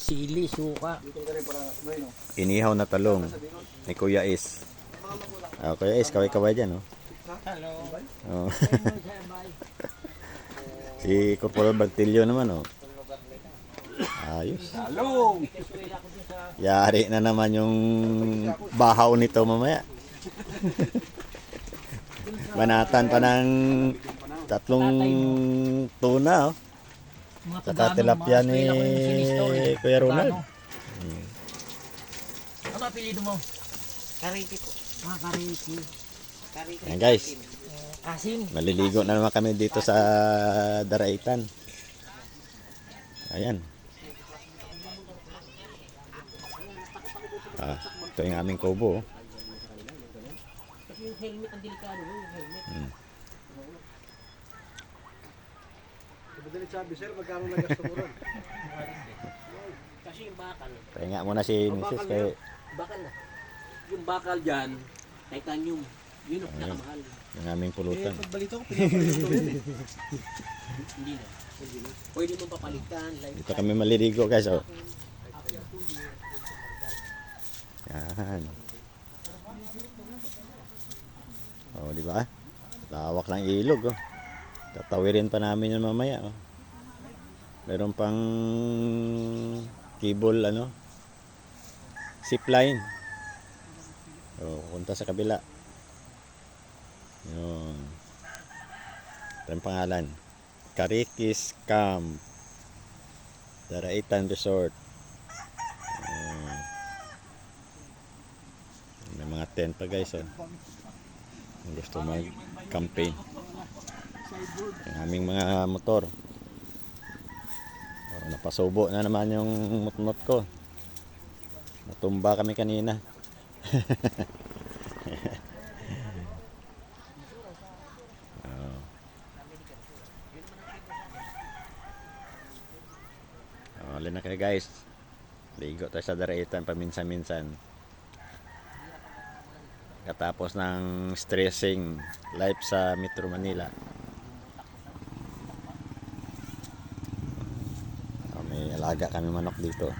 sili, suka. Inihaw na talong ni Kuya Is. Kuya Is, kaway-kaway dyan, oh. Hello. Oh. Si Corporal Bartilyo naman, oh. Ayos. Hello. Yari na naman yung bahaw nito mamaya. Banatan pa ng 3 tuna, oh. Saka tilapia ni Kuya Ronald. Ano apelido mo? Kariki po. Kariki. Ayan guys, Asin. maliligo na naman kami dito sa Daraitan. Ayan. Ito yung aming kubo, oh. Yung helmet ang delikado, yung helmet. Madali sabi, sir, magkano nagasto mo ron? Kasi yung bakal. Pahinga muna si Mrs. kay Bakal na. Yung bakal dyan, titanium. Yun ang Ayun. pinakamahal. yung aming pulutan. Pagbalito ko, pinapalito yun eh. Hindi na. Pwede mong papalitan. Dito kami maliligo guys, oh. Yan. Oh, di ba? Lawak ng ilog, oh. Tatawirin pa namin yan mamaya, oh. Meron pang cable, ano, zipline. Oh, punta sa kabila. Yun. Ito yung pangalan. Karikis Camp, Daraitan Resort. May mga tent pa guys, oh. Kung gusto mag-campaign. Ang aming mga motor. Napasubo na naman yung motmot ko. Natumba kami kanina. Alin na kayo guys. Ligo tayo sa Daraitan paminsan-minsan. Katapos ng stressing life sa Metro Manila. May alaga kami manok dito.